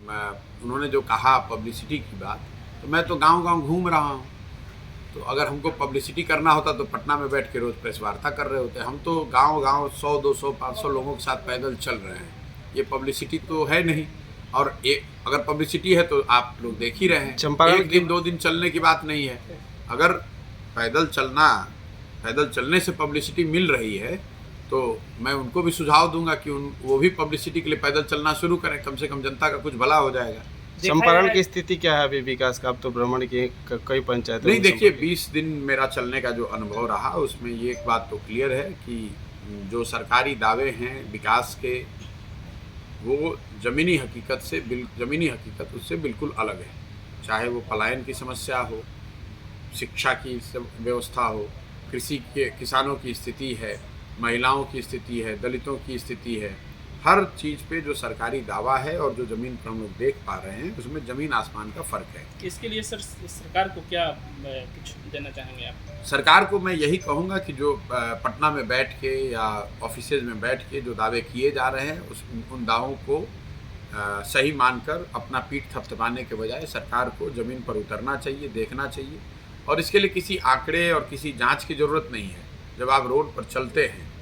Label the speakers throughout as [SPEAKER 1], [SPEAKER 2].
[SPEAKER 1] उन्होंने जो कहा पब्लिसिटी की बात, तो मैं तो गांव-गांव घूम रहा हूं। तो अगर हमको पब्लिसिटी करना होता तो पटना में बैठ के रोज़ प्रेस वार्ता कर रहे होते। हम तो गांव-गांव 100, 200, 500 लोगों के साथ पैदल चल रहे हैं। ये पब्लिसिटी तो है नहीं। और अगर पब्लिसिटी है तो आप लोग देख ही रहे हैं।
[SPEAKER 2] चंपारण
[SPEAKER 1] एक दिन 2 दिन चलने की बात नहीं है। अगर पैदल चलने से पब्लिसिटी मिल रही है तो मैं उनको भी सुझाव दूंगा कि वो भी पब्लिसिटी के लिए पैदल चलना शुरू करें। कम से कम जनता का कुछ भला हो जाएगा।
[SPEAKER 2] चंपारण की स्थिति क्या है अभी विकास का? आप तो भ्रमण किए, कई पंचायतों
[SPEAKER 1] नहीं,
[SPEAKER 2] में
[SPEAKER 1] देखिए
[SPEAKER 2] संपर्क
[SPEAKER 1] 20 दिन मेरा चलने का जो अनुभव रहा उसमें ये एक बात तो क्लियर है कि जो सरकारी दावे हैं विकास के, वो ज़मीनी हकीकत उससे बिल्कुल अलग है। चाहे वो पलायन की समस्या हो, शिक्षा की व्यवस्था हो, कृषि के किसानों की स्थिति है, महिलाओं की स्थिति है, दलितों की स्थिति है। हर चीज़ पे जो सरकारी दावा है और जो ज़मीन पर हम लोग देख पा रहे हैं उसमें ज़मीन आसमान का फ़र्क है।
[SPEAKER 3] इसके लिए सर सरकार को क्या कुछ देना चाहेंगे आप?
[SPEAKER 1] सरकार को मैं यही कहूँगा कि जो पटना में बैठ के या ऑफिसेज में बैठ के जो दावे किए जा रहे हैं उन दावों को सही मानकर अपना पीठ थपथपाने के बजाय सरकार को ज़मीन पर उतरना चाहिए, देखना चाहिए। और इसके लिए किसी आंकड़े और किसी जांच की ज़रूरत नहीं है। जब आप रोड पर चलते हैं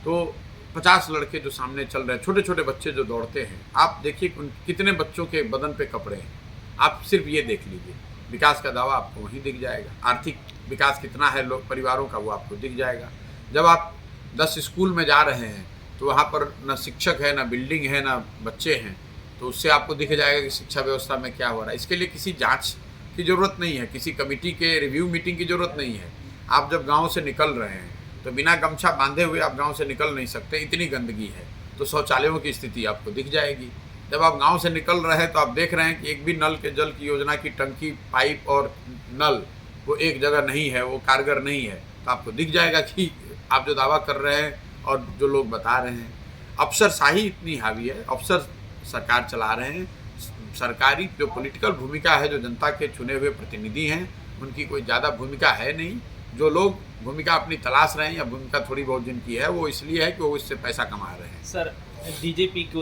[SPEAKER 1] तो 50 लड़के जो सामने चल रहे हैं, छोटे छोटे बच्चे जो दौड़ते हैं, आप देखिए कितने बच्चों के बदन पे कपड़े हैं। आप सिर्फ ये देख लीजिए, विकास का दावा आपको वहीं दिख जाएगा। आर्थिक विकास कितना है लोग परिवारों का वो आपको दिख जाएगा। जब आप 10 स्कूल में जा रहे हैं तो वहाँ पर न शिक्षक है, न बिल्डिंग है, न बच्चे हैं, तो उससे आपको दिख जाएगा कि शिक्षा व्यवस्था में क्या हो रहा है। इसके लिए किसी जांच की ज़रूरत नहीं है, किसी कमेटी के रिव्यू मीटिंग की ज़रूरत नहीं है। आप जब गाँव से निकल रहे हैं तो बिना गमछा बांधे हुए आप गांव से निकल नहीं सकते, इतनी गंदगी है। तो शौचालयों की स्थिति आपको दिख जाएगी। जब आप गांव से निकल रहे हैं तो आप देख रहे हैं कि एक भी नल के जल की योजना की टंकी, पाइप और नल वो एक जगह नहीं है, वो कारगर नहीं है। तो आपको दिख जाएगा कि आप जो दावा कर रहे हैं और जो लोग बता रहे हैं, अफसरशाही इतनी हावी है, अफसर सरकार चला रहे हैं। सरकारी जो पॉलिटिकल भूमिका है, जो जनता के चुने हुए प्रतिनिधि हैं, उनकी कोई ज़्यादा भूमिका है नहीं। जो लोग भूमिका अपनी तलाश रहे हैं या भूमिका थोड़ी बहुत जिनकी है वो इसलिए है कि वो इससे पैसा कमा रहे हैं।
[SPEAKER 3] सर बीजेपी को